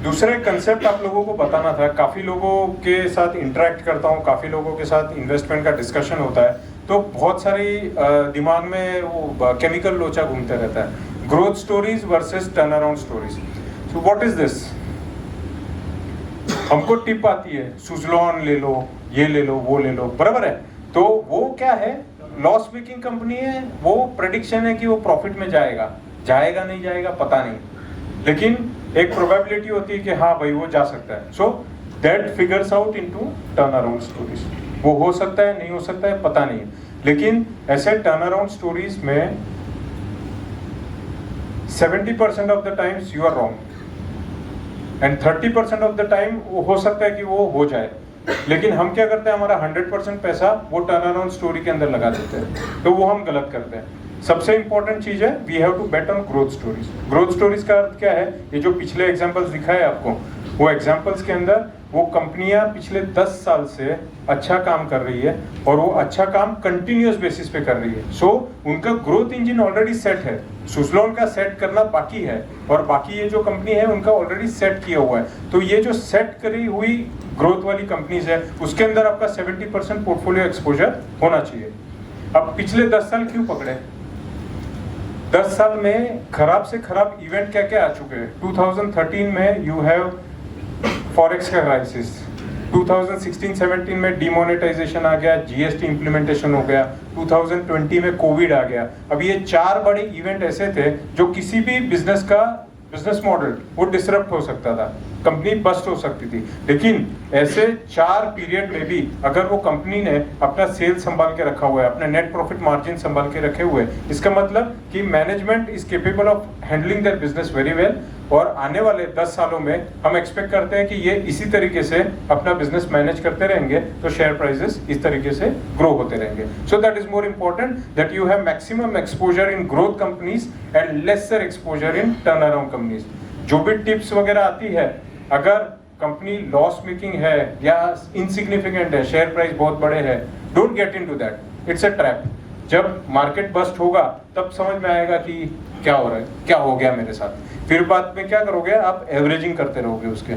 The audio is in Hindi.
दूसरा कंसेप्ट आप लोगों को बताना था, काफ़ी लोगों के साथ इंटरेक्ट करता हूँ, काफ़ी लोगों के साथ इन्वेस्टमेंट का डिस्कशन होता है, तो बहुत सारी दिमाग में वो केमिकल लोचा घूमते रहता है, growth stories versus turn around stories. So what is this? हमको टिप आती है, सुजलॉन ले लो, ये ले लो, वो ले लो, बराबर है। तो वो क्या है, लॉस मेकिंग कंपनी है, वो प्रेडिक्शन है कि वो प्रॉफिट में जाएगा, जाएगा नहीं जाएगा पता नहीं, लेकिन एक प्रोबेबिलिटी होती है कि हाँ भाई वो जा सकता है। So that figures out into turn around stories. वो हो सकता है, नहीं हो सकता है, पता नहीं, लेकिन ऐसे टर्न अराउंड स्टोरीज में 70% of the times you are wrong and 30% of the time वो हो सकता है कि वो हो जाए। लेकिन हम क्या करते हैं, हमारा 100% पैसा वो टर्न अराउंड स्टोरी के अंदर लगा देते हैं, तो वो हम गलत करते हैं। सबसे इंपॉर्टेंट चीज है, we have to bet on growth stories. Growth stories का अर्थ क्या है, ये जो पिछले एग्जांपल्स दिखाए आपको, वो एग्जांपल्स के अंदर वो कंपनियां पिछले 10 साल से अच्छा काम कर रही है और वो अच्छा काम कंटिन्यूअस बेसिस पे कर रही है। सो उनका ग्रोथ इंजन ऑलरेडी सेट है, सुजलॉन का सेट करना बाकी है, और बाकी ये जो कंपनी है उनका ऑलरेडी सेट किया हुआ है। तो ये जो सेट करी हुई ग्रोथ वाली कंपनीज है, उसके अंदर आपका 70% पोर्टफोलियो एक्सपोजर होना चाहिए। अब पिछले 10 साल क्यों पकड़े? 10 साल में खराब से खराब इवेंट क्या क्या आ चुके हैं। 2013 में यू हैव फॉरेक्स का क्राइसिस, 2016-17 में डिमोनेटाइजेशन आ गया, जीएसटी इंप्लीमेंटेशन हो गया, 2020 में कोविड आ गया। अब ये 4 बड़े इवेंट ऐसे थे जो किसी भी बिजनेस मॉडल वो डिसरप्ट हो सकता था, कंपनी बस्ट हो सकती थी। लेकिन ऐसे 4 पीरियड में भी अगर वो कंपनी ने अपना सेल्स संभाल के रखा हुआ है, अपने नेट प्रॉफिट मार्जिन संभाल के रखे हुए, इसका मतलब कि management is capable of handling their business very well. और आने वाले 10 सालों में हम एक्सपेक्ट करते हैं कि ये इसी तरीके से अपना बिजनेस मैनेज करते रहेंगे, तो शेयर प्राइसेस इस तरीके से ग्रो होते रहेंगे। So that is more important that you have maximum exposure in growth companies and lesser exposure in turn around companies. जो भी टिप्स वगैरह आती है, अगर कंपनी लॉस मेकिंग है या इनसिग्निफिकेंट है, शेयर प्राइस बहुत बड़े है, don't get into that, it's a trap. जब मार्केट बस्ट होगा तब समझ में आएगा कि क्या हो रहा है, क्या हो गया मेरे साथ। फिर बाद में क्या करोगे, आप एवरेजिंग करते रहोगे उसके।